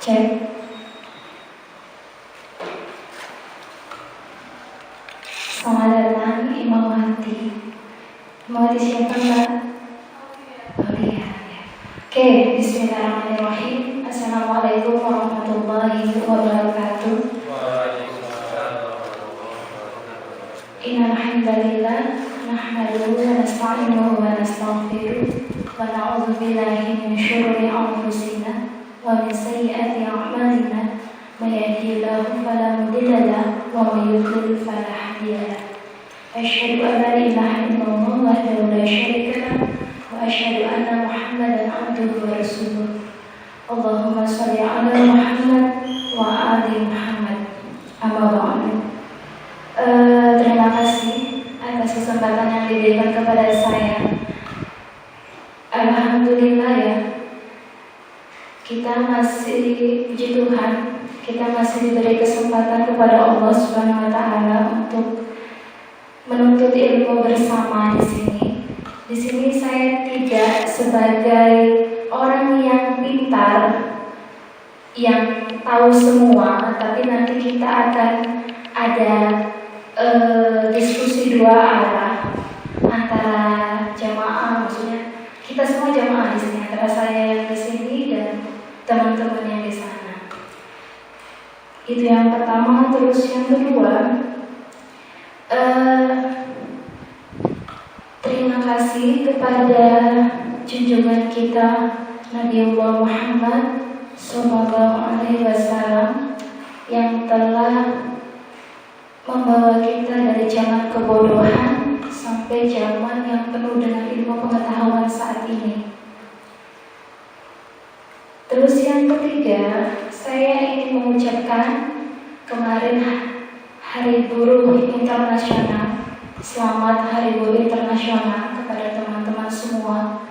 Cek. Selamat datang Imam Hati. Imam Hati siapa Mbak? Oh iya. Oke, bismillahirrahmanirrahim. Assalamualaikum warahmatullahi wabarakatuh. Innal hamdalillah nahmaduhu wa nasta'inuhu wa nastaghfiruh wa na'udzu billahi min syururi anfusina wa min sayyiati a'malina. May yahdihillahu fala mudilla lahu wa may yudlil fala hadiya lahu. Asyhadu an la ilaha illallah wahdahu la syarika lahu wa asyhadu anna Muhammadan abduhu wa rasuluh. Allahumma shalli ala Muhammad wa ali Muhammad. Amma ba'du. Terima kasih atas kesempatan yang diberikan kepada saya. Alhamdulillah ya, kita masih, puji Tuhan, kita masih diberi kesempatan kepada Allah Subhanahu wa Ta'ala untuk menuntut ilmu bersama di sini. Di sini saya tidak sebagai orang yang pintar, yang tahu semua, tapi nanti kita akan ada diskusi dua arah antara jamaah, maksudnya kita semua jamaah di sini, antara saya yang di sini dan teman-teman yang di sana. Itu yang pertama. Terus yang kedua, terima kasih kepada junjungan kita Nabiullah Muhammad SAW yang telah membawa kita dari zaman kebodohan sampai zaman yang penuh dengan ilmu pengetahuan saat ini. Terus yang ketiga, saya ingin mengucapkan kemarin Hari Buruh Internasional. Selamat Hari Buruh Internasional kepada teman-teman semua.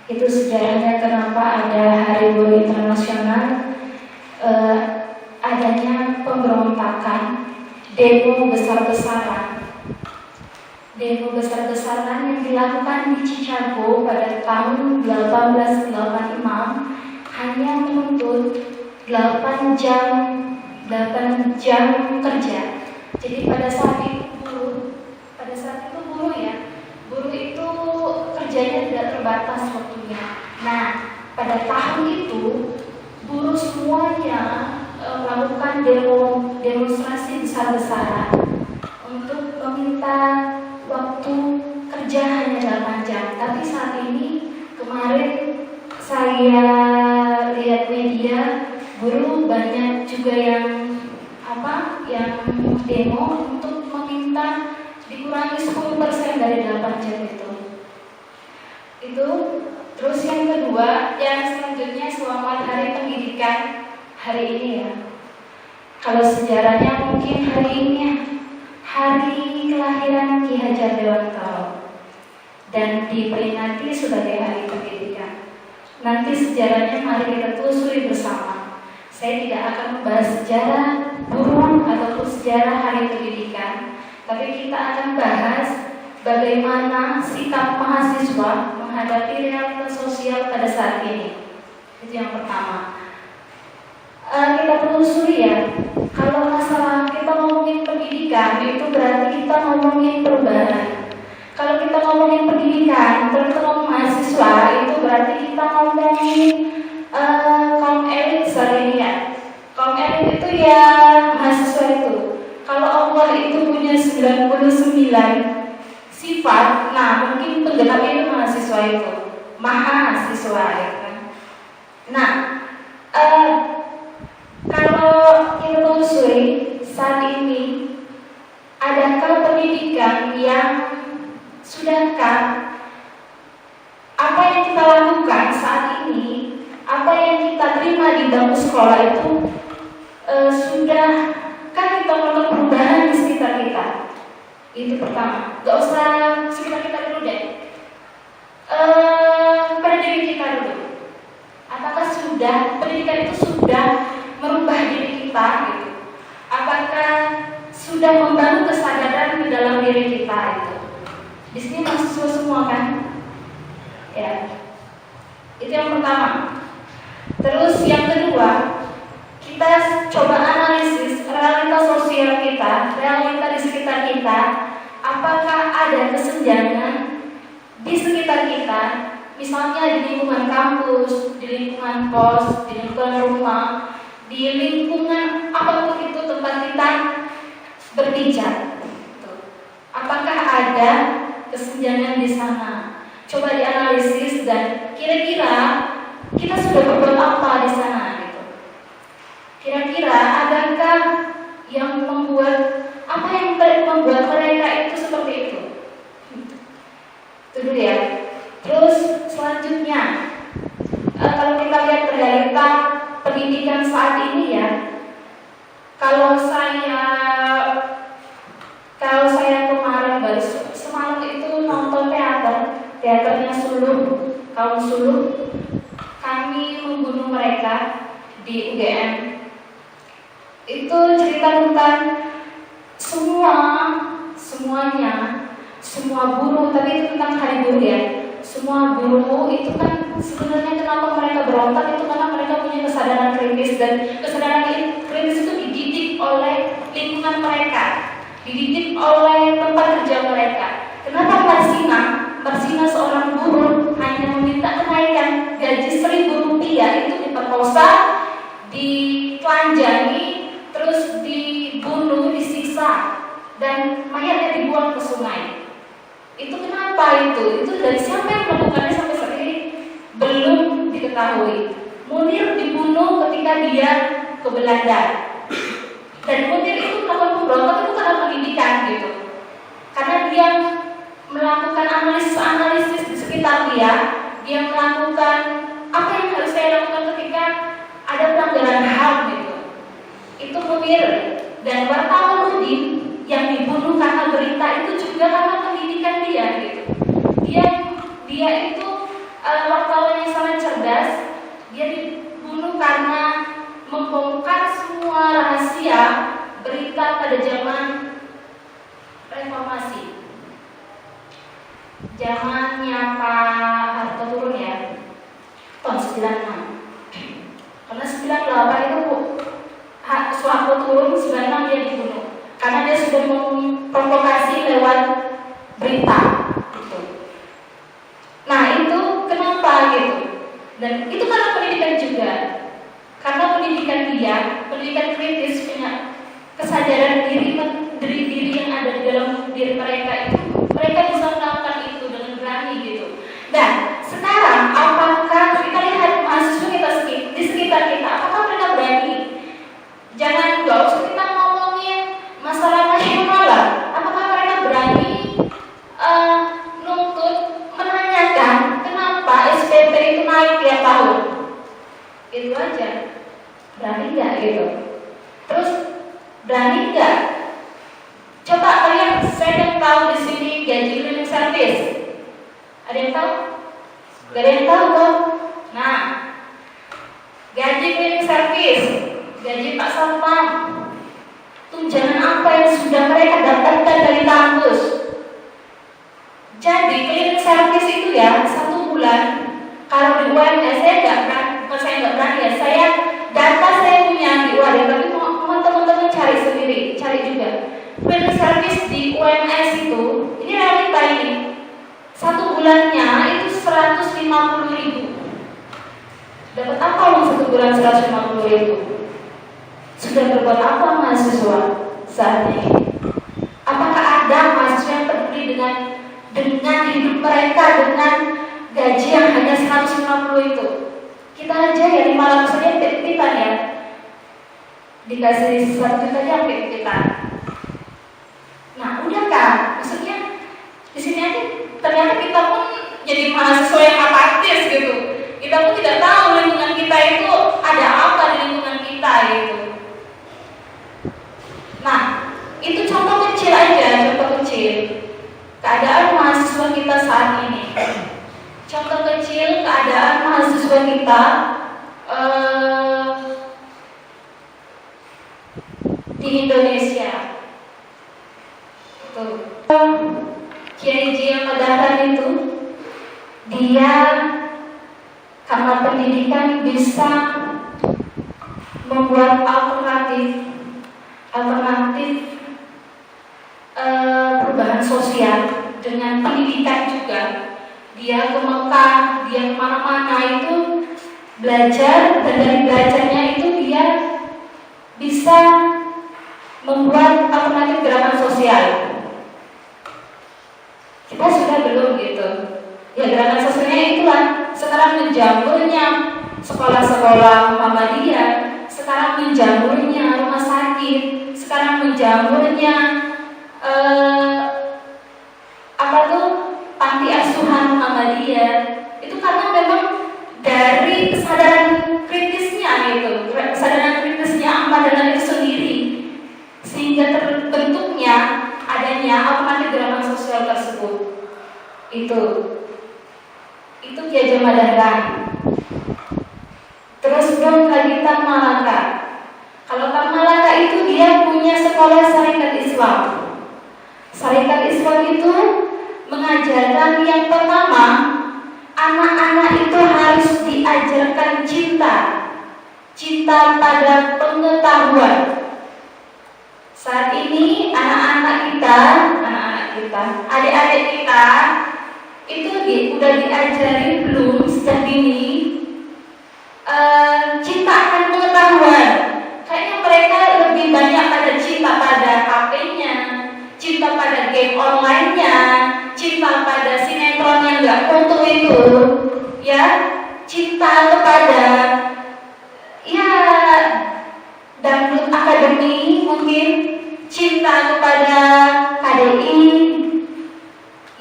Itu sejarahnya kenapa ada Hari Buruh Internasional. Adanya pemberontakan, demo besar-besaran yang dilakukan di Chicago pada tahun 1886 hanya menuntut 8 jam kerja. Jadi pada saat itu buruh itu kerjanya tidak terbatas waktunya. Nah, pada tahun itu buruh semuanya melakukan demonstrasi besar-besaran untuk meminta waktu kerja hanya 8 jam. Tapi saat ini, kemarin saya lihat media, buruh banyak juga yang demo untuk meminta dikurangi 10% dari 8 jam itu. Terus yang kedua, yang selanjutnya selamat Hari Pendidikan hari ini ya. Kalau sejarahnya mungkin hari ini hari kelahiran Ki Hajar Dewantara dan diperingati sebagai Hari Pendidikan. Nanti sejarahnya mari kita telusuri bersama. Saya tidak akan membahas sejarah buruh ataupun sejarah Hari Pendidikan, tapi kita akan bahas bagaimana sikap mahasiswa menghadapi realitas sosial pada saat ini. Itu yang pertama. Kita telusuri ya. Kalau masalah kita ngomongin pendidikan, itu berarti kita ngomongin perubahan. Kalau kita ngomongin pendidikan, terutama mahasiswa, itu berarti kita ngomongin kaum elit saat ini ya. Kaum elit itu ya mahasiswa itu. Kalau Allah itu punya 99 sifat, nah mungkin penggenapnya itu mahasiswa itu. Mahasiswa ya kan. Nah, kalau kita telusuri saat ini, adakah pendidikan yang sudahkah apa yang kita lakukan saat ini, apa yang kita terima di bangku sekolah itu sudahkah kita melakukan perubahan di sekitar kita? Itu pertama. Gak usah sekitar kita dulu deh. Pada diri kita dulu. Apakah pendidikan itu sudah merubah diri kita gitu? Apakah sudah membangun kesadaran di dalam diri kita itu? Di sini mahasiswa semua kan? Ya. Itu yang pertama. Terus yang kedua, kita coba analisis realita sosial kita, realita di sekitar kita, apakah ada kesenjangan di sekitar kita, misalnya di lingkungan kampus, di lingkungan kos, di lingkungan rumah, di lingkungan apapun itu tempat kita berpijak. Apakah ada kesenjangan di sana? Coba dianalisis dan kira-kira kita sudah berbuat apa di sana gitu. Kira-kira adakah yang membuat mereka itu seperti itu? Itu dulu ya. Terus selanjutnya, kalau kita lihat realita pendidikan saat ini ya, kalau saya kemarin baru semalam itu nonton teaternya Suluh, kaum Suluh, kami membunuh mereka di UGM. Itu cerita tentang semua buruh, tapi itu tentang hari buruh ya. Semua buruh itu kan sebenarnya kenapa mereka berontak itu karena mereka punya kesadaran kritis, dan kesadaran kritis itu dididik oleh lingkungan mereka, dididik oleh tempat kerja mereka. Kenapa Marsina seorang buruh hanya meminta kenaikan gaji Rp1.000 itu diperkosa, ditelanjangi, terus dibunuh, disiksa, dan mayatnya dibuang ke sungai. Itu kenapa itu? Itu dari siapa yang melakukannya sampai saat ini belum diketahui. Munir dibunuh ketika dia ke Belanda, dan Munir itu melakukan pemberontak itu karena pendidikan gitu, karena dia melakukan analisis di sekitar dia melakukan apa yang harus saya lakukan ketika ada pelanggaran HAM gitu. Itu Munir. Dan wartawan Udin yang dibunuh karena berita itu juga karena pendidikan dia gitu. Dia itu wartawan yang sangat cerdas. Dia dibunuh karena membongkar semua rahasia berita pada zaman reformasi. Zamannya Pak Harto turun ya, tahun 96. Karena 98 itu Soeharto turun, 96 dia dibunuh karena dia sudah memprovokasi lewat berita gitu. Nah itu kenapa gitu? Dan itu karena pendidikan juga, karena pendidikan kritis, punya kesadaran diri yang ada di dalam diri mereka itu, mereka bisa melakukan itu dengan berani gitu. Dan sekarang apakah kita lihat mahasiswa kita di sekitar kita, apakah mereka berani? Nggak usah kita ngomongin masalah nasional lah. Apakah mereka berani nuntut, menanyakan kenapa SPP itu naik tiap tahun? Itu aja. Berani nggak gitu? Terus berani nggak? Coba kalian, saya yang tahu di sini gaji cleaning service. Ada yang tahu? Gak ada yang tahu dong. Nah, gaji cleaning service, gaji Pak Satpam, tunjangan apa yang sudah mereka dapatkan dari kampus. Jadi cleaning service itu ya, 1 bulan, kalau di UMS saya nggak berani ya, data saya punya di UAD, tapi mau teman-teman cari sendiri, cari juga. Cleaning service di UMS itu, ini realita ini, 1 bulannya itu 150.000. Dapat apa uang 1 bulan 150.000? Sudah berbuat apa mahasiswa saat ini? Apakah ada mahasiswa yang peduli dengan hidup mereka dengan gaji yang hanya 150 itu? Kita aja ya di malam saja pit-pitan ya, dikasih 1 juta aja pit-pitan. Nah, udah kan? Maksudnya di sini aja ternyata kita pun jadi mahasiswa yang apatis gitu. Kita pun tidak tahu lingkungan kita itu ada apa di lingkungan kita gitu. Nah, itu contoh kecil aja, contoh kecil keadaan mahasiswa kita saat ini. Contoh kecil keadaan mahasiswa kita di Indonesia. Tuh. Kiai Haji Ahmad Dahlan itu, dia karena pendidikan bisa membuat alternatif perubahan sosial dengan pendidikan juga. Dia ke Mekah, dia kemana-mana itu belajar, dan dari belajarnya itu dia bisa membuat alternatif gerakan sosial. Kita sudah belum gitu. Ya, gerakan sosialnya itulah sekarang menjamurnya sekolah-sekolah Muhammadiyah, sekarang menjamurnya rumah sakit, sekarang menjamurnya panti asuhan Muhammadiyah. Itu karena memang dari kesadaran kritisnya gitu, kesadaran kritisnya Ahmad Dahlan itu sendiri, sehingga terbentuknya adanya alternatif gerakan sosial tersebut. Itu Ki Hajar Ahmad Dahlan. Terus belum lagi Tan Malaka. Kalau Tan Malaka itu dia punya sekolah Syarikat Islam. Syarikat Islam itu mengajarkan yang pertama, anak-anak itu harus diajarkan cinta pada pengetahuan. Saat ini anak-anak kita, adik-adik kita itu udah diajari belum sejak dini cinta akan pengetahuan. Kayaknya mereka lebih banyak pada cinta pada HP-nya, cinta pada game online-nya, cinta pada sinetron yang nggak utuh itu, ya, cinta kepada dangdut akademi mungkin, cinta kepada KDI,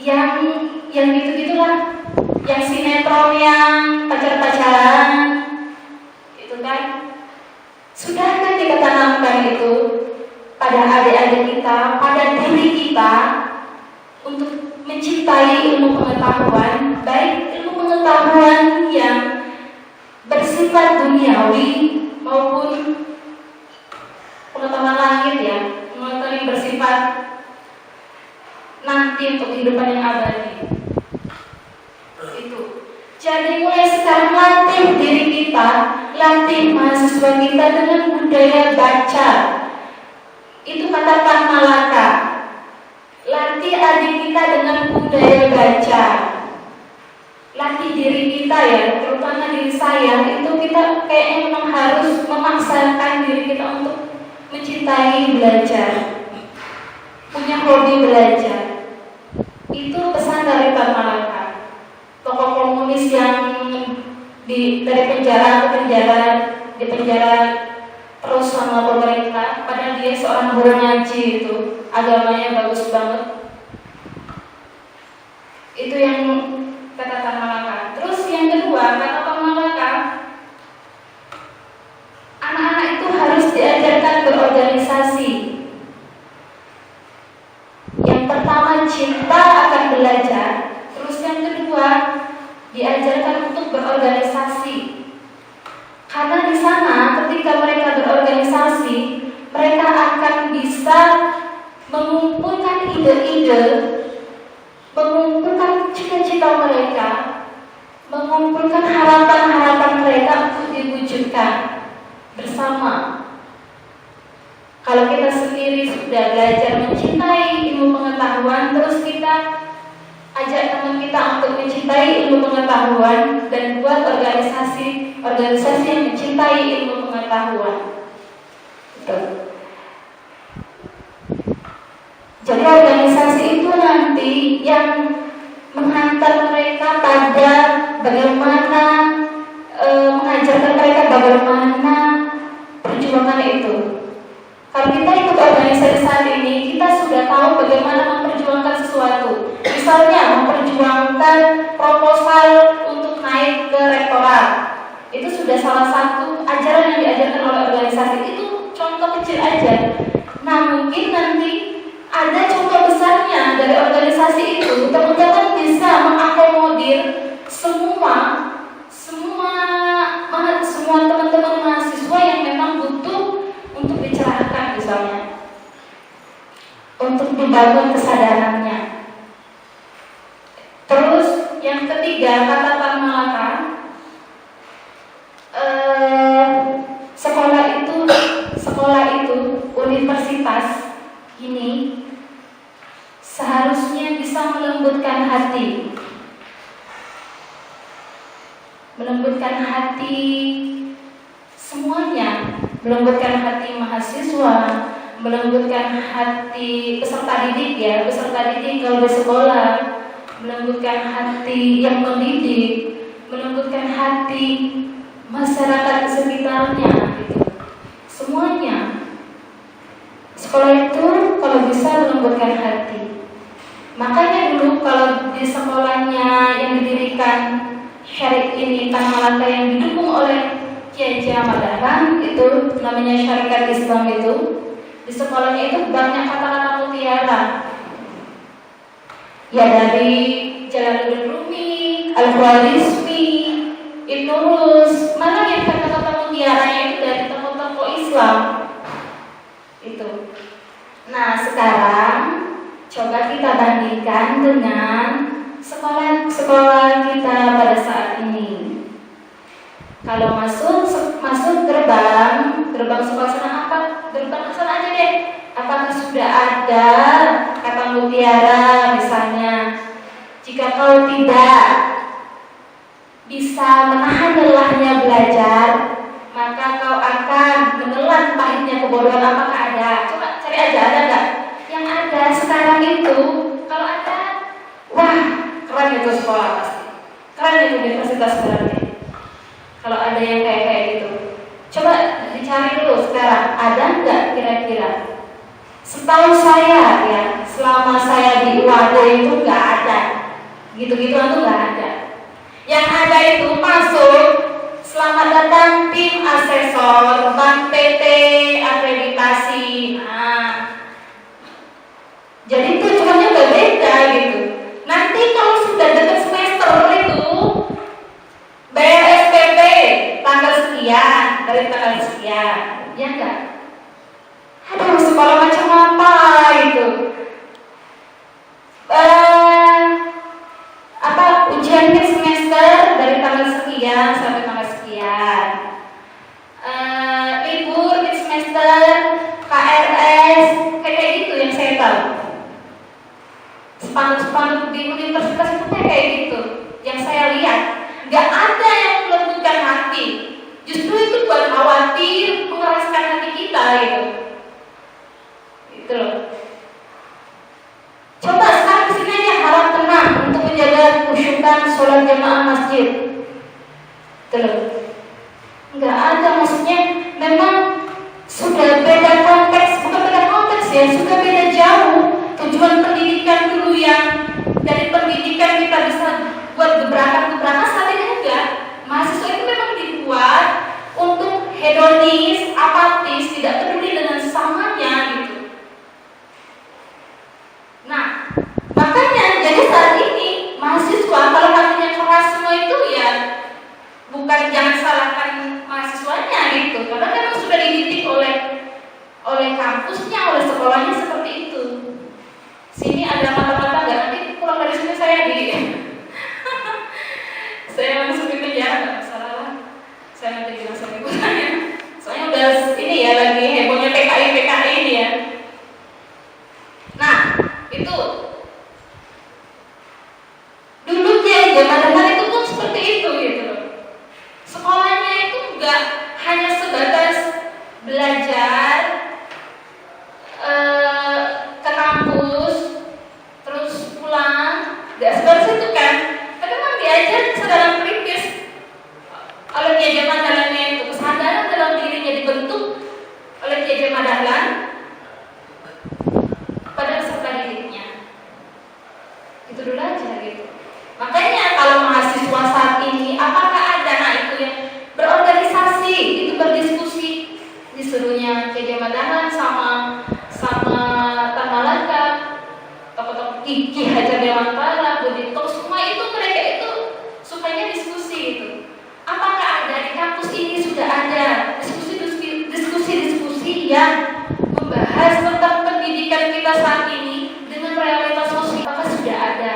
yang gitu-gitulah, yang sinetron yang pacar-pacaran, itu kan, sudah kan kita tanamkan itu pada adik-adik kita, pada diri kita, untuk mencintai ilmu pengetahuan, baik ilmu pengetahuan yang bersifat duniawi maupun pengetahuan langit, ya, pengetahuan yang bersifat nanti untuk kehidupan yang abadi. Itu. Jadi mulai sekarang latih diri kita, latih mahasiswa kita dengan budaya baca. Itu kata Tan Malaka. Latih adik kita dengan budaya baca. Latih diri kita, ya, terutama diri saya, itu kita kayaknya memang harus memaksakan diri kita untuk mencintai belajar, punya hobi belajar. Itu pesan dari Tan Malaka. Tokoh komunis yang dari penjara ke penjara, di penjara terus sama pemerintah, padahal dia seorang guru ngaji, itu agamanya bagus banget. Itu yang kata Tan Malaka. Terus yang kedua kata Tan Malaka, anak-anak itu harus diajarkan berorganisasi. Yang pertama cinta akan belajar. Terus yang kedua diajarkan untuk berorganisasi. Karena di sana ketika mereka berorganisasi, mereka akan bisa mengumpulkan ide-ide, mengumpulkan cita-cita mereka, mengumpulkan harapan-harapan mereka untuk diwujudkan bersama. Kalau kita sendiri sudah belajar mencintai ilmu pengetahuan, terus kita ajak teman kita untuk mencintai ilmu pengetahuan dan buat organisasi yang mencintai ilmu pengetahuan. Betul. Jadi organisasi itu nanti yang menghantar mereka pada bagaimana mengajarkan mereka bagaimana perjuangan itu. Kalau kita ikut organisasi saat ini, kita sudah tahu bagaimana memperjuangkan sesuatu. Misalnya memperjuangkan proposal untuk naik ke rektorat. Itu sudah salah satu ajaran yang diajarkan oleh organisasi. Itu contoh kecil aja. Nah, mungkin nanti ada contoh besarnya dari organisasi itu. Teman-teman bisa mengakomodir semua teman-teman mahasiswa yang memang butuh untuk dicerahkan, misalnya untuk dibangun kesadarannya. Terus yang ketiga kata Tan Malaka, sekolah hati. Melembutkan hati semuanya, melembutkan hati mahasiswa, melembutkan hati peserta didik ya, peserta didik kalau di sekolah, melembutkan hati yang mendidik, melembutkan hati masyarakat sekitarnya gitu. Semuanya. Sekolah itu kalau bisa melembutkan hati. Makanya dulu kalau di sekolahnya yang didirikan Syarikat ini Tanah Malaka yang didukung oleh Kiai Ahmad Dahlan, itu namanya Syarikat Islam itu, di sekolahnya itu banyak kata-kata mutiara. Ya dari Jalaluddin Rumi, Al-Khwarizmi, Ibnu Rus, mana yang kata-kata mutiaranya itu dari tokoh-tokoh Islam itu. Nah sekarang coba kita bandingkan dengan sekolah kita pada saat ini. Kalau masuk gerbang sekolah sana apa? Gerbang sana aja deh. Apakah sudah ada kata mutiara misalnya? Jika kau tidak bisa menahan lelahnya belajar, maka kau akan menelan pahitnya kebodohan. Apakah ada? Coba cari aja, ada nggak? Yang ada sekarang itu, kalau ada, wah keren itu sekolah pasti, keren itu universitas sekarang. Kalau ada yang kayak gitu, coba dicari dulu sekarang, ada nggak kira-kira? Setahu saya ya, selama saya di UAD itu nggak ada, gitu-gituan tuh nggak ada. Yang ada itu masuk, selamat datang tim asesor Bank PT akreditasi. Nah, jadi tujuannya udah beda gitu. Nanti kalau sudah dekat semester itu bayar SPP tanggal sekian, dari tanggal sekian, ya enggak? Aduh, sekolah macam apa itu? Ujian semester dari tanggal sekian sampai tanggal sekian. Libur mid semester, KRS, kayak gitu yang saya tahu. Spanduk-spanduk di universitas itu kayak gitu. Yang saya lihat, nggak ada yang melembutkan hati. Justru itu buat khawatir, mengeraskan hati kita gitu. Gitu loh. Coba sekarang kesini aja harap tenang untuk menjaga khusyukan sholat jamaah masjid. Gitu loh. Nggak ada, maksudnya memang sudah beda konteks, bukan beda konteks ya, sudah beda jauh. Tujuan pendidikan dulu yang dari pendidikan kita bisa buat gebrakan-gebrakan, saat ini enggak. Mahasiswa itu memang dibuat untuk hedonis, apatis, tidak peduli dengan sesamanya gitu. Nah, makanya jadi saat ini mahasiswa kalau hatinya keras semua itu ya bukan, jangan salahkan mahasiswanya gitu, karena memang sudah dididik oleh kampusnya, oleh sekolahnya seperti itu. Sini ada mata-mata nggak? Nanti pulang dari sini saya saya masuk di penjara, nggak masalah lah. Saya nanti bilang sama ibu saya. Soalnya udah ini ya, lagi hebohnya PKI ini ya. Nah, itu dulu zaman itu pun seperti itu gitu loh. Sekolahnya itu nggak hanya sebatas belajar ke kampus terus pulang, nggak sebatas itu kan. Tapi memang diajar kesadaran kritis oleh Kiai Ahmad Dahlan, itu kesadaran dalam dirinya dibentuk oleh Kiai Ahmad Dahlan pada peserta didiknya. Itu dulu aja gitu. Makanya kalau mahasiswa saat ini apakah ada, nah itu yang berorganisasi, itu berdiskusi, disuruhnya Kiai Ahmad Dahlan sama Tan Malaka, tokoh-tokoh Ki Hajar Dewantara, Budi Tok, semua itu mereka itu supaya diskusi itu. Apakah ada di kampus ini sudah ada diskusi yang membahas tentang pendidikan kita saat ini dengan realitas sosial? Apakah sudah ada?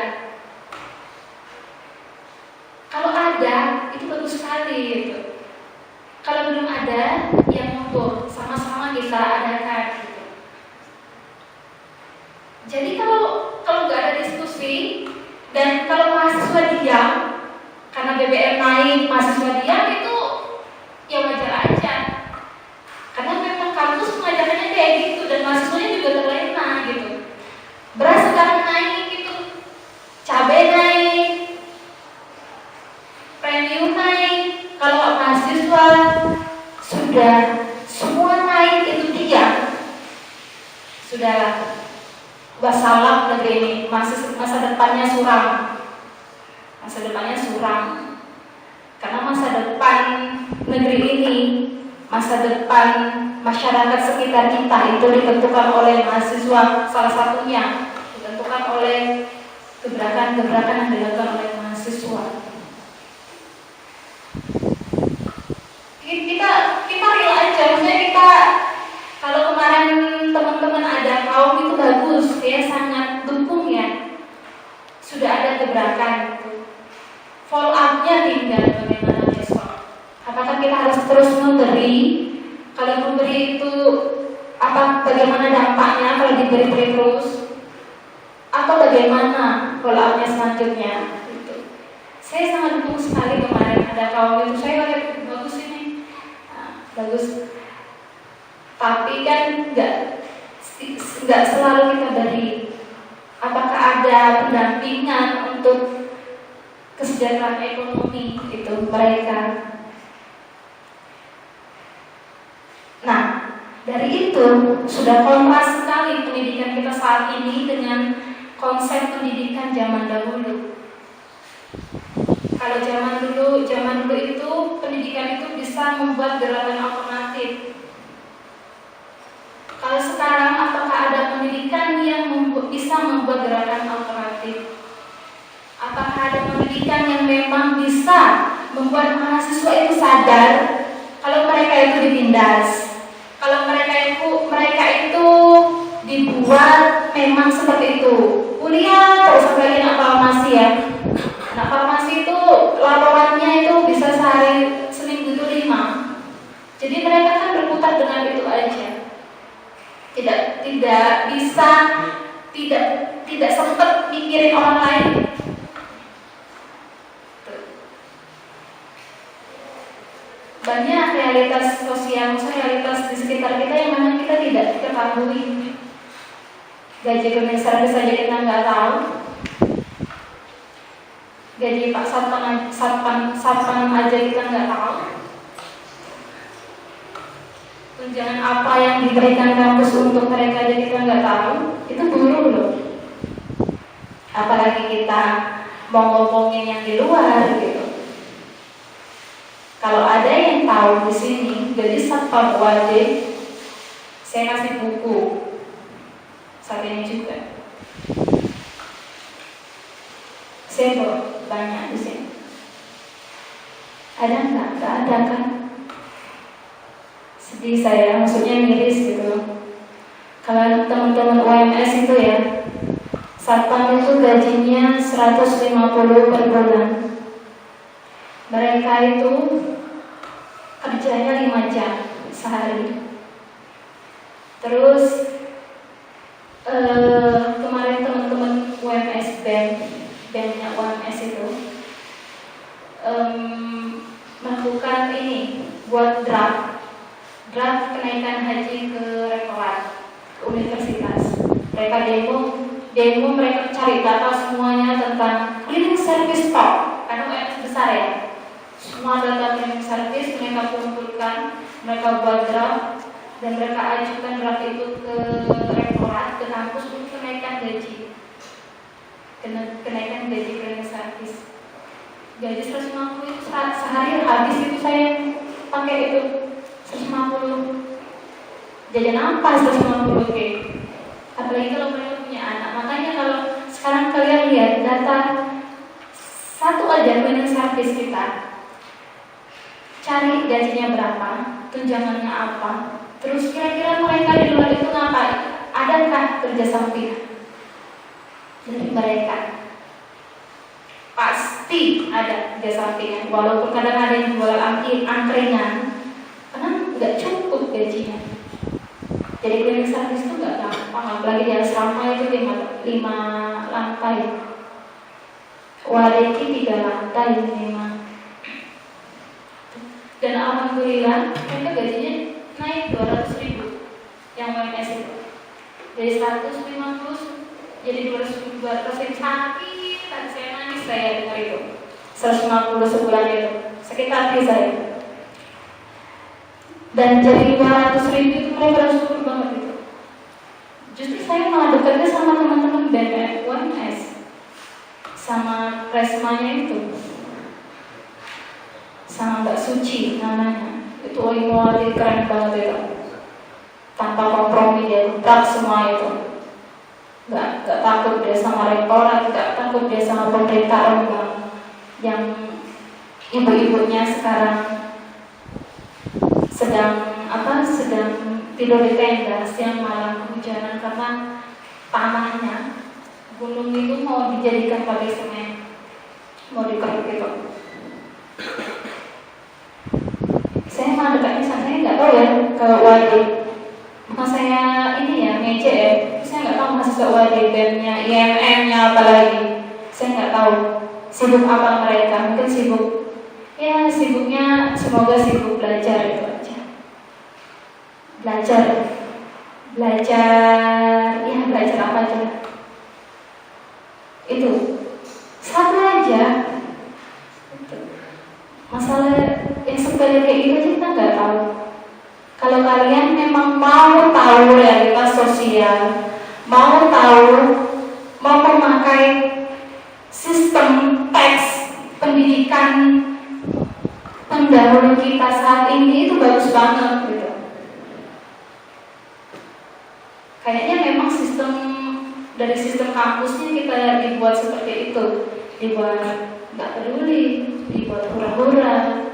Kalau ada, itu bagus sekali gitu. Kalau belum ada, ya monggo sama-sama kita adakan gitu. Jadi kalau nggak ada diskusi, Dan kalau mahasiswa diam, karena BBM naik, mahasiswa diam itu ya wajar aja. Karena memang kampus pengajarannya kayak gitu dan mahasiswanya juga terlena gitu. Beras sekarang naik gitu, cabai naik, premium naik. Kalau mahasiswa sudah semua naik itu diam, sudahlah. Wassalam negeri ini, masa depannya suram. Masa depannya suram. Karena masa depan negeri ini, masa depan masyarakat sekitar kita itu ditentukan oleh mahasiswa, salah satunya ditentukan oleh gebrakan-gebrakan yang dilakukan oleh mahasiswa. Kita real aja, maksudnya kita kalau kemarin teman-teman ada kaum itu bagus, saya sangat dukung ya. Sudah ada gebrakan gitu. Follow up-nya tinggal bagaimana besok. Apakah kita harus terus memberi? Kalau memberi itu bagaimana dampaknya kalau diberi terus? Atau bagaimana follow up-nya selanjutnya? Gitu. Saya sangat dukung sekali kemarin ada kaum itu. Saya lihat bagus ini, bagus. Tapi kan nggak selalu kita beri. Apakah ada pendampingan untuk kesejahteraan ekonomi itu mereka? Nah, dari itu sudah kontras sekali pendidikan kita saat ini dengan konsep pendidikan zaman dahulu. Kalau zaman dulu itu pendidikan itu bisa membuat gerakan alternatif. Kalau sekarang apakah ada pendidikan yang bisa membuat gerakan alternatif? Apakah ada pendidikan yang memang bisa membuat mahasiswa itu sadar kalau mereka itu ditindas, kalau mereka itu dibuat memang seperti itu? Kuliah terus lagi anak farmasi ya. Anak farmasi itu laporannya itu bisa sehari seminggu itu 5. Jadi mereka kan berputar dengan itu aja. Tidak sempat mikirin orang lain. Banyak realitas sosial, realitas di sekitar kita yang memang kita tidak ketahui. Gaji cleaning service saja kita nggak tahu. Gaji Pak Satpam aja kita nggak tahu. Tunjangan apa yang diberikan kampus untuk mereka aja kita nggak tahu. Itu buruh loh. Apalagi kita mau ngomongin yang di luar gitu. Kalau ada yang tahu di sini, jadi Satpam wajib, saya kasih buku saat ini juga. Saya banyak di sini. Ada nggak? Nggak ada kan? Sedih saya, maksudnya miris gitu. Kalau teman-teman UMS itu ya, Satpam itu gajinya 150 per bulan. Mereka itu kerjanya 5 jam sehari. Terus kemarin teman-teman UMS bandnya UMS itu melakukan ini buat draft kenaikan haji ke rektorat, ke universitas. Mereka demo mereka cari data semuanya tentang cleaning service top, karena UMS besar ya. Semua data cleaning service mereka kumpulkan, mereka buat draft dan mereka ajukan draft itu ke rektorat, ke kampus untuk kenaikan gaji. Kenaikan gaji cleaning service. Gaji 150 itu sehari habis itu saya pakai itu 150. Jajan apa 150 ke? Apalagi kalau mereka punya anak. Makanya kalau sekarang kalian lihat data satu aja cleaning service kita, cari gajinya berapa, tunjangannya apa, terus kira-kira mereka di luar itu ngapain? Adakah kerja sampingan dari mereka? Pasti ada kerja sampingan, walaupun kadang ada yang jual angkringan, karena nggak cukup gajinya. Jadi cleaning service itu nggak gampang, apalagi di asrama itu 5 lantai. Wadeki 3 lantai memang. Dan alhamdulillah mereka gajinya naik 200.000 yang UMS itu. Dari 150 jadi 200.000 sakit. Tadi saya nangis saya dengar itu. 150 sebulan itu sakit hati saya. Dan jadi 200.000 itu mereka bersyukur banget itu. Justru saya malah bekerja sama teman-teman BMF UMS, sama Resmanya itu, sama Mbak Suci namanya. Itu ilmu keren banget itu. Tanpa kompromi dia tetap semua itu. Gak takut dia sama rektorat, gak takut dia sama pemerintah Rembang yang ibu-ibunya sekarang sedang tidur di tenda siang malam kehujanan karena tanahnya gunung itu mau dijadikan pakai semen, mau dikeruk gitu. Saya mah dekatnya saya nggak tahu ya ke UAD, bukan saya ini ya ngece ya, saya nggak tahu mahasiswa UAD, BEM-nya, IMM-nya apalagi, saya nggak tahu sibuk apa mereka, mungkin sibuknya semoga sibuk belajar itu aja. Belajar apa aja itu satu aja itu. Masalah yang sepele kayak gitu kita nggak tahu. Kalau kalian memang mau tahu realitas sosial, mau memakai sistem teks pendidikan pendahulu kita saat ini itu bagus banget gitu. Kayaknya memang dari sistem kampusnya kita dibuat seperti itu, dibuat nggak peduli, dibuat hura-hura,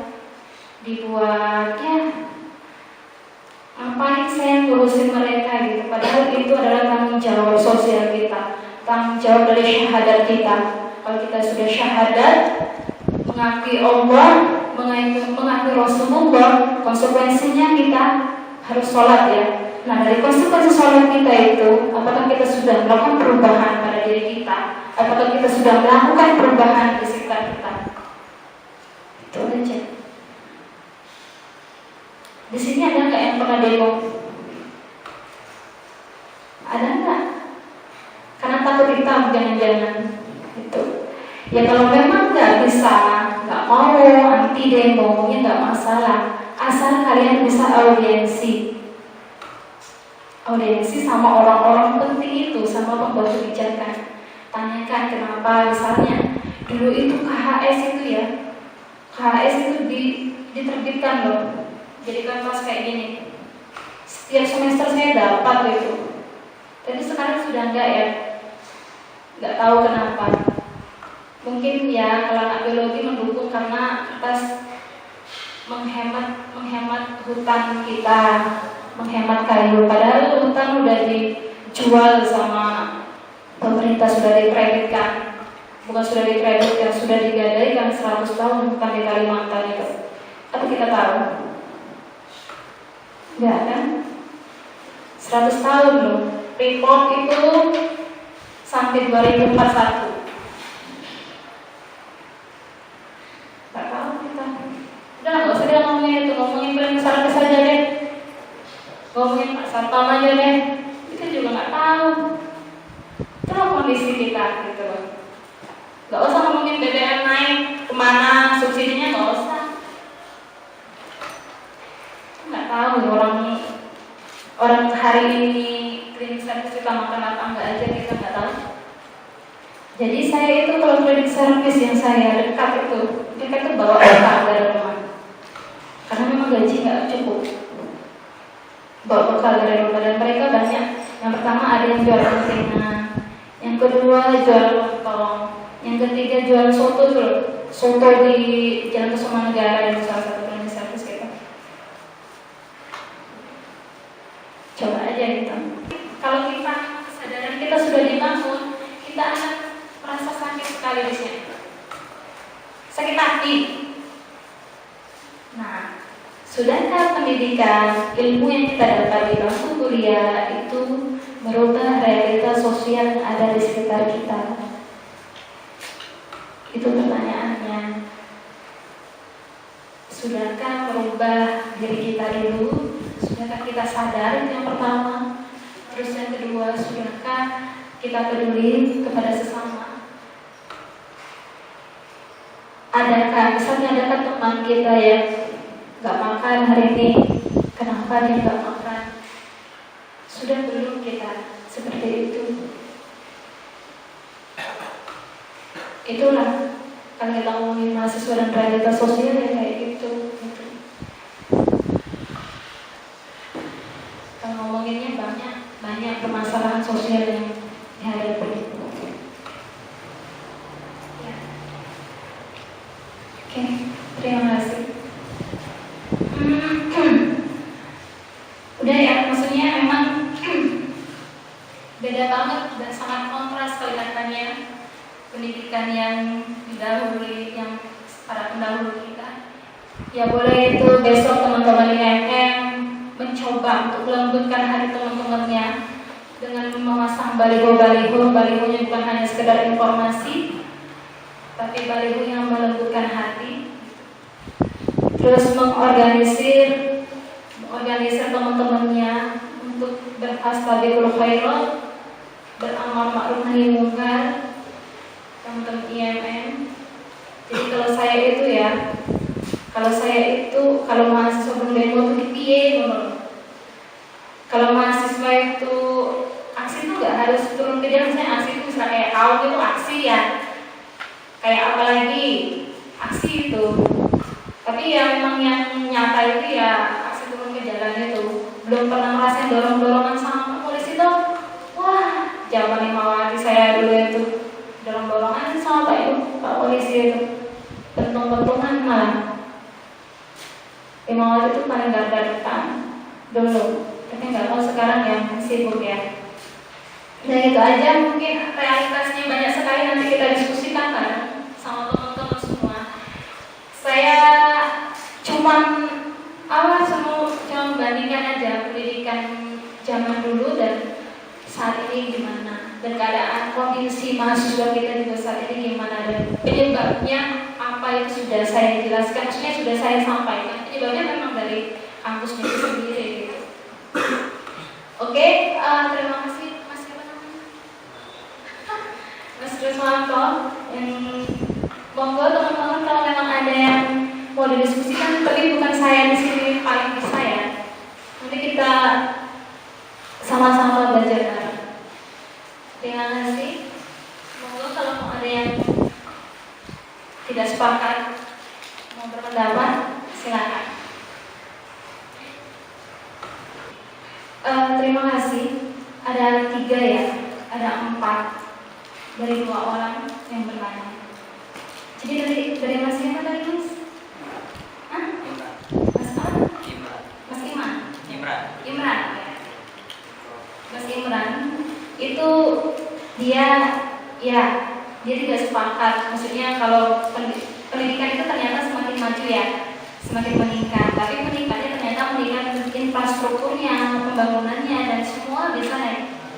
dibuat ngapain saya ngurusin mereka gitu. Padahal itu adalah tanggung jawab sosial kita, tanggung jawab dari syahadat kita. Kalau kita sudah syahadat, mengakui Allah, mengakui Rasulullah, konsekuensinya kita harus sholat ya. Nah, dari konsekuensi sholat kita itu, apakah kita sudah melakukan perubahan pada diri kita? Apakah kita sudah melakukan perubahan di sekitar kita? Itu aja. Di sini ada nggak yang pernah demo? Ada nggak? Karena takut hitam jangan-jangan. Itu. Ya kalau memang nggak bisa, nggak mau anti demo, ya nggak masalah. Asal kalian bisa audiensi sama orang-orang penting itu, sama pembuat kebijakan. Tanyakan kenapa, misalnya dulu itu KHS itu diterbitkan loh. Jadi kanvas kayak gini. Setiap semester saya dapat itu. Tapi sekarang sudah enggak ya. Enggak tahu kenapa. Mungkin ya kalau anak biologi mendukung karena kertas menghemat hutan kita, menghemat kayu. Padahal hutan udah dijual sama pemerintah, sudah dikreditkan. Bukan sudah dikreditkan, sudah digadaikan 100 tahun bukan di Kalimantan itu. Tapi kita tahu. Enggak kan? 100 tahun loh. Report itu sampai 2041. Enggak tahu kita. Udah nggak usah dia ngomongin itu, ngomongin Paling Sarkas saja deh. Ngomongin Pak Satpam aja deh. Kita juga nggak tahu. Itulah kondisi kita gitu loh. Nggak usah ngomongin BBM naik kemana, subsidinya nggak usah. Nggak tahu orang hari ini cleaning service kita makan apa enggak aja kita nggak tahu. Jadi saya itu kalau cleaning service yang saya dekat itu bawa bekal dari rumah karena memang gaji nggak cukup. Bawa bekal dari rumah dan mereka banyak. Yang pertama ada yang jual angkringan, yang kedua jual lontong, yang ketiga jual soto di Jalan Kusumanegara itu salah satu cleaning service kita. Coba aja gitu. Kalau kita kesadaran kita sudah dibangun, kita akan merasa sakit sekali di sini. Sakit hati. Nah, sudahkah pendidikan, ilmu yang kita dapat di bangku kuliah itu merubah realitas sosial yang ada di sekitar kita? Itu pertanyaannya. Sudahkah merubah diri kita dulu? Sudahkah kita sadar? Itu yang pertama. Terus yang kedua, sudahkah kita peduli kepada sesama? Misalnya adakah teman kita yang gak makan hari ini? Kenapa dia gak makan? Sudah belum kita seperti itu? Itulah kalau kita ngomongin mahasiswa dan realitas sosial ya kayak gitu. Kalau ngomonginnya banyak permasalahan sosial yang dihadapi. Ya. Oke, terima kasih. Udah ya, maksudnya memang beda banget dan sangat kontras kelihatannya pendidikan yang didahului, yang para pendahulu kita. Ya boleh itu besok teman-teman IMM mencoba untuk melembutkan hati teman-temannya dengan memasang baliho-baliho. Balihonya bukan hanya sekedar informasi, tapi baliho yang melembutkan hati. Terus mengorganisir teman-temannya untuk berfastabiqul khairat, beramal ma'ruf nahi munkar, teman-teman IMM. Jadi kalau mahasiswa berdemo itu piye ngono. Kalau mahasiswa itu aksi itu nggak harus turun ke jalan. Misalnya aksi itu misalnya kayak kaum itu aksi ya, kayak apa lagi aksi itu. Tapi ya memang yang nyata itu ya aksi turun ke jalan itu. Belum pernah ngerasain dorong-dorongan sama polisi tuh. Wah, zaman Imawati saya dulu itu dorong-dorongan sama Pak polisi itu, pentung-pentungan malah. Imawati itu paling garda depan dulu, tapi nggak tahu sekarang yang sibuk ya. Dan itu aja, mungkin realitasnya banyak sekali, nanti kita diskusikan kan sama teman-teman semua. Saya cuma bandingkan aja pendidikan zaman dulu dan saat ini gimana, dan keadaan kondisi mahasiswa kita juga saat ini gimana, dan penyebabnya apa itu sudah saya jelaskan, maksudnya sudah saya sampaikan. Penyebabnya memang dari kampusnya itu sendiri gitu. Oke, terima kasih Mas siapa namanya? Mas Ruswanto. Monggo teman-teman kalau memang ada yang mau didiskusikan, tapi bukan saya di sini paling bisa ya. Nanti kita sama-sama belajar bareng. Terima kasih. Monggo kalau mau ada yang tidak sepakat mau berpendapat, silakan. Terima kasih. Ada 3 ya, ada 4 dari 2 orang yang bertanya. Jadi dari Mas siapa tadi Mas? Hah? Mas apa? Mas Imran. Mas Imran itu dia tidak sepakat. Maksudnya kalau pendidikan itu ternyata semakin maju ya, semakin meningkat. Tapi meningkatnya ternyata meningkat infrastrukturnya, pembangunannya, dan semua bisa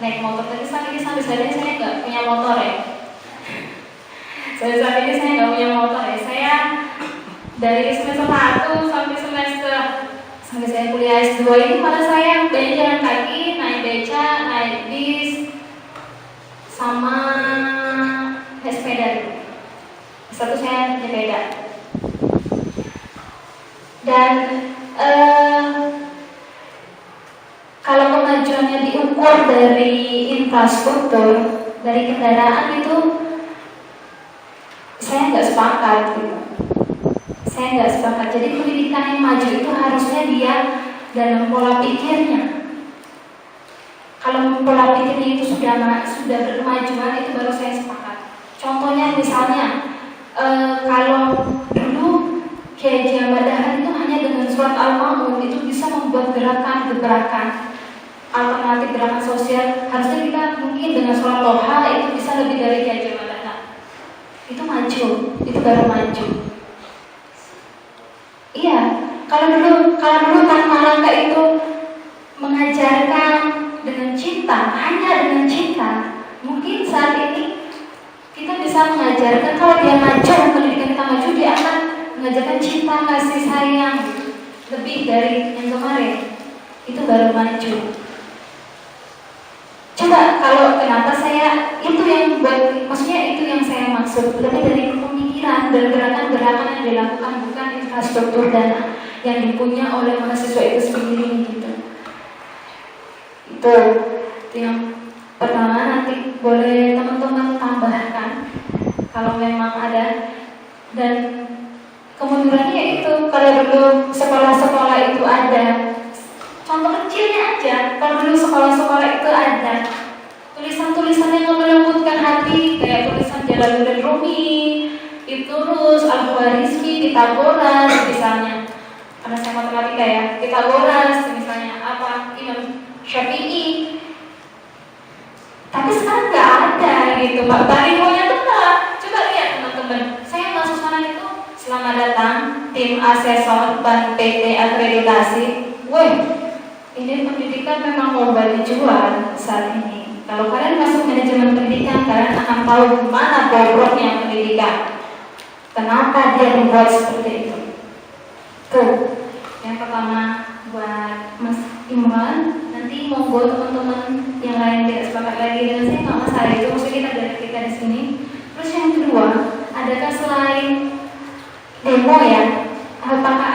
naik motor. Tapi sampai saya nggak punya motor ya. Saat ini saya nggak punya motor ya. Saya dari semester 1 sampai saya kuliah S2 ini malah saya banyak jalan kaki, naik beca, naik bis, sama naik sepeda. Satu saya sepeda. Dan kalau kemajuannya diukur dari infrastruktur, dari kendaraan itu saya nggak sepakat gitu. Jadi pendidikan yang maju itu harusnya dia dalam pola pikirnya. Kalau pola pikirnya itu sudah berkemajuan, itu baru saya sepakat. Contohnya misalnya kalau dulu Kiai Haji Ahmad Dahlan itu hanya dengan surat Al-Ma'un itu bisa membuat gebrakan alternatif, gerakan sosial. Harusnya kita mungkin dengan surat Toha itu bisa lebih dari Kiai Haji Ahmad Dahlan. Itu maju, itu baru maju. Iya, kalau dulu Tan Malaka itu mengajarkan dengan cinta, hanya dengan cinta, mungkin saat ini kita bisa mengajarkan kalau dia maju mengajarkan cinta kasih sayang lebih dari yang kemarin, itu baru maju. Coba kalau kenapa saya itu yang maksudnya itu yang saya maksud, lebih dari pemikiran dan gerakan-gerakan yang dilakukan, bukan infrastruktur dana yang dipunya oleh mahasiswa itu sendiri gitu. Itu yang pertama. Nanti boleh teman-teman tambahkan kalau memang ada. Dan kemundurannya itu, kalau dulu sekolah-sekolah itu ada, contoh kecilnya aja, kalau dulu sekolah-sekolah itu ada tulisan-tulisan yang melembutkan hati, kayak tulisan Jalaluddin Rumi, Ibnurus, Al-Khwarizmi, Pitagoras misalnya, karena saya matematika ya, Pitagoras misalnya, apa, Imam Syafi'i. Tapi sekarang nggak ada gitu, Pak. Balihonya tuh nggak. Coba lihat teman-teman, saya masuk sana itu, selamat datang tim asesor dan PT akreditasi. Woi, ini pendidikan memang mau dijual saat ini. Kalau kalian masuk manajemen pendidikan, kalian akan tahu gimana bobroknya pendidikan. Kenapa dia membuat seperti itu? Tuh, yang pertama buat Mas Imran. Nanti monggo teman-teman yang lain tidak sepakat lagi dengan saya, nggak masalah, itu maksudnya kita di sini. Terus yang kedua, adakah selain demo ya? Apakah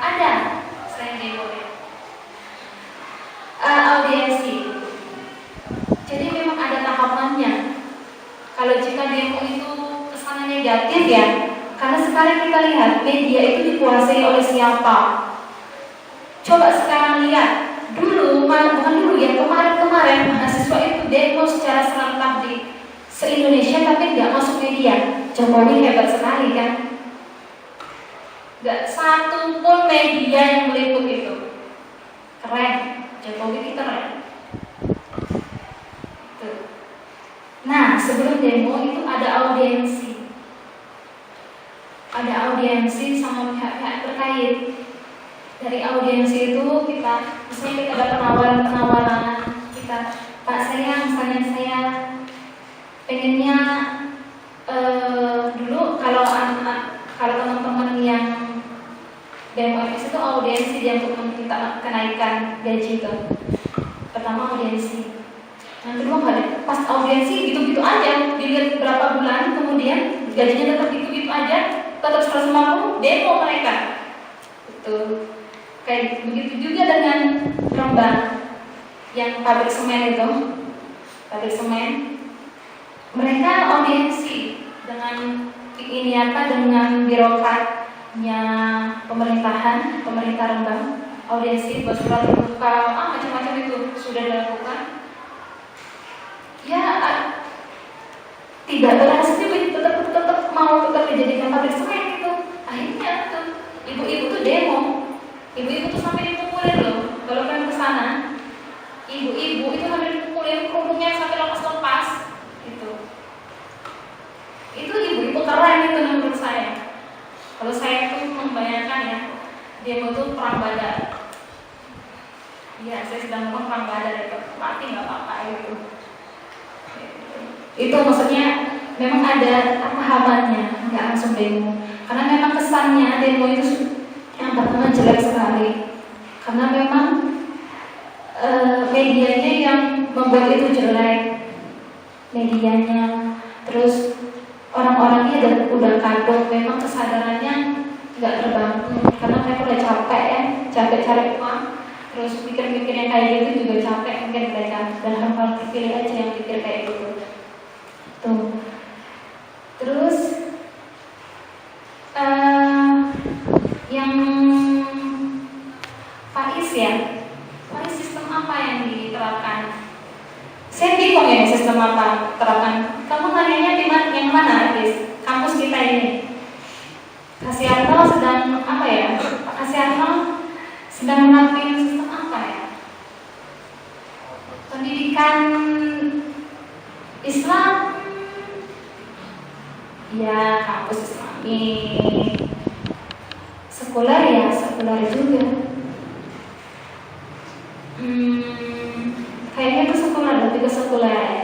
ada selain demo ya? Audiensi. Jadi memang ada tahapannya. Kalau jika demo itu kesannya negatif ya, karena sekarang kita lihat media itu dikuasai oleh siapa? Coba sekarang lihat. Bukan dulu ya, kemarin mahasiswa itu demo secara serentak di se-Indonesia tapi nggak masuk media. Jokowi hebat sekali kan? Nggak satu pun media yang meliput itu. Keren, Jokowi itu keren. Tuh. Nah, sebelum demo itu ada audiensi. Ada audiensi sama pihak-pihak terkait. Dari audiensi itu misalnya kita ada penawaran kita, Pak misalnya saya pengennya dulu kalau teman-teman yang BMUMS itu audiensi dia untuk meminta kenaikan gaji itu. Pertama audiensi, yang kedua nggak ada, pas audiensi gitu-gitu aja, dilihat berapa bulan kemudian gajinya tetap gitu-gitu aja, tetap 150, demo mereka. Betul. Kayak begitu juga dengan Rembang yang pabrik semen itu, pabrik semen, mereka audiensi dengan ini dengan birokratnya pemerintah Rembang, audiensi buat surat terbuka, macam-macam itu sudah dilakukan. Ya tidak berhasil, tetap mau dijadikan pabrik semen itu. Akhirnya tuh ibu-ibu tuh demo. Ibu-ibu tuh sampai dipukulin loh. Kalau kalian kesana, ibu-ibu itu sampai dipukulin, kerudungnya sampai lepas-lepas. Itu ibu-ibu keren itu menurut saya. Kalau saya tuh membayangkan ya, demo tuh perang badar. Iya, saya sedang ngomong perang badar itu, mati nggak apa-apa itu. Itu maksudnya memang ada tahapannya, nggak langsung demo. Karena memang kesannya demo itu yang pertama jelek sekali, karena memang medianya yang membuat itu jelek, medianya. Terus orang-orangnya udah kadung, memang kesadarannya nggak terbangun, karena mereka udah capek ya, capek cari uang, terus pikir-pikir yang kayak gitu juga capek mungkin mereka, dan hal-hal terpilih aja yang pikir kayak gitu. Tuh. Terus yang Faiz ya, Faiz sistem apa yang diterapkan? Saya bingung ya sistem apa terapkan. Kamu nanyanya di mana? Yang mana, Faiz? Kampus kita ini. Kasiarno sedang apa ya? Pak Kasiarno sedang menerapkan sistem apa ya? Pendidikan Islam. Ya, kampus Islami. Sekuler ya, sekuler juga. Kayaknya itu sekuler, lebih ke sekuler ya.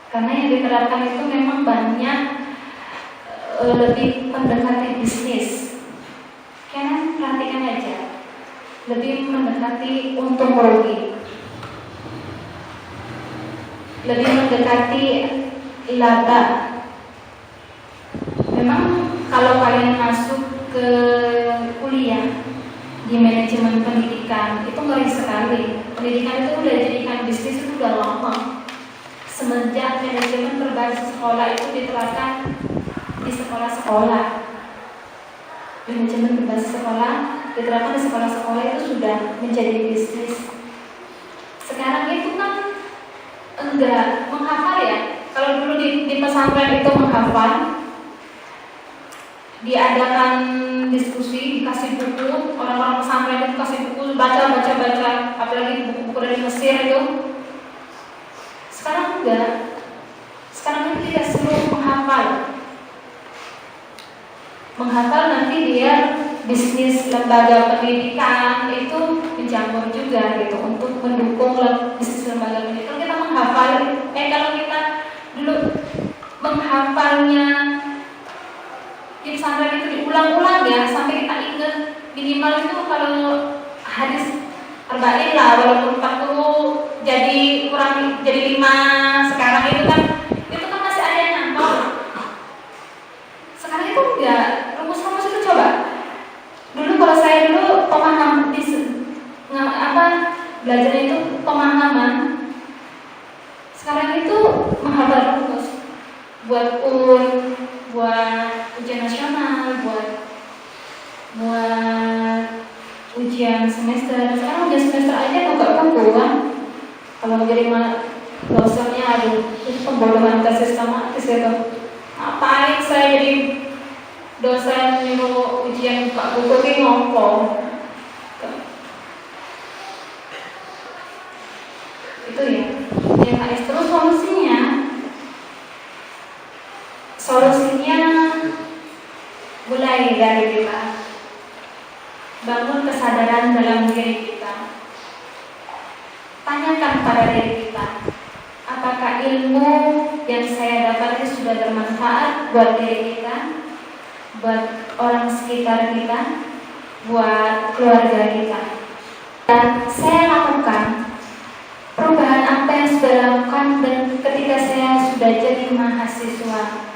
Karena yang diterapkan itu memang banyak lebih mendekati bisnis. Kalian perhatikan aja, lebih mendekati untung rugi, lebih mendekati laba. Memang kalau kalian masuk ke kuliah di manajemen pendidikan itu ngeri sekali. Pendidikan itu udah jadikan bisnis itu udah lama. Semenjak manajemen berbasis sekolah itu diterapkan di sekolah-sekolah, manajemen berbasis sekolah diterapkan di sekolah-sekolah itu sudah menjadi bisnis. Sekarang itu kan enggak menghafal ya. Kalau dulu di pesantren itu menghafal, diadakan diskusi, dikasih buku, orang-orang pesantren itu kasih buku, baca, apalagi buku-buku dari Mesir itu. Sekarang enggak. Sekarang itu tidak selalu menghafal nanti dia bisnis lembaga pendidikan itu mencampur juga gitu untuk mendukung bisnis lembaga pendidikan. Kita menghafal, kalau kita dulu menghafalnya di pesantren itu diulang-ulang ya sampai kita ingat minimal itu kalau hadis arba'in lah, walaupun 40 jadi kurang jadi 5 sekarang itu kan masih ada yang nangkol. Sekarang itu enggak, rumus-rumus itu coba. Dulu kalau saya pemahaman belajar itu pemahaman. Sekarang itu menghafal rumus buat buat ujian nasional, buat ujian semester. Sekarang ujian semester aja buka buku kan. Kalau menjadi dosennya itu pembodohan sistematis itu. Ngapain saya jadi dosen nyuruh ujian buka buku ini ngomong. Itu ya. Yang terus solusinya mulai dari kita bangun kesadaran dalam diri kita. Tanyakan pada diri kita, apakah ilmu yang saya dapatkan sudah bermanfaat buat diri kita, buat orang sekitar kita, buat keluarga kita. Dan saya lakukan perubahan apa yang sudah lakukan dan ketika saya sudah jadi mahasiswa.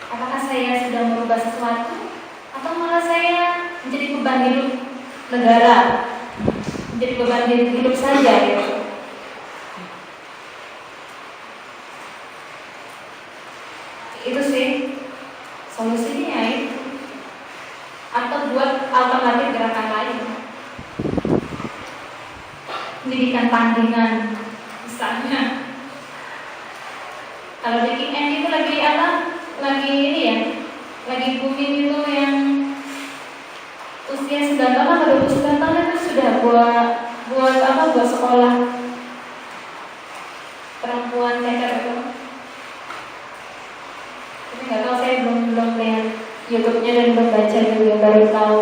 Apakah saya sudah merubah sesuatu atau malah saya menjadi beban hidup negara, menjadi beban hidup saja gitu. Itu sih solusinya itu. Atau buat alternatif gerakan lain, pendidikan tandingan misalnya. Kalau bikin end itu lagi ini ya, lagi booming itu yang usia 9 tahun atau 29 tahun itu sudah buat sekolah perempuan cacat itu. Tapi nggak tahu, saya belum lihat YouTube-nya dan belum baca juga, baru tahu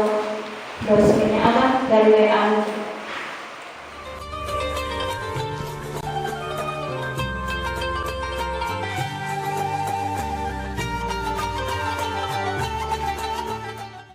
dosennya dari WA.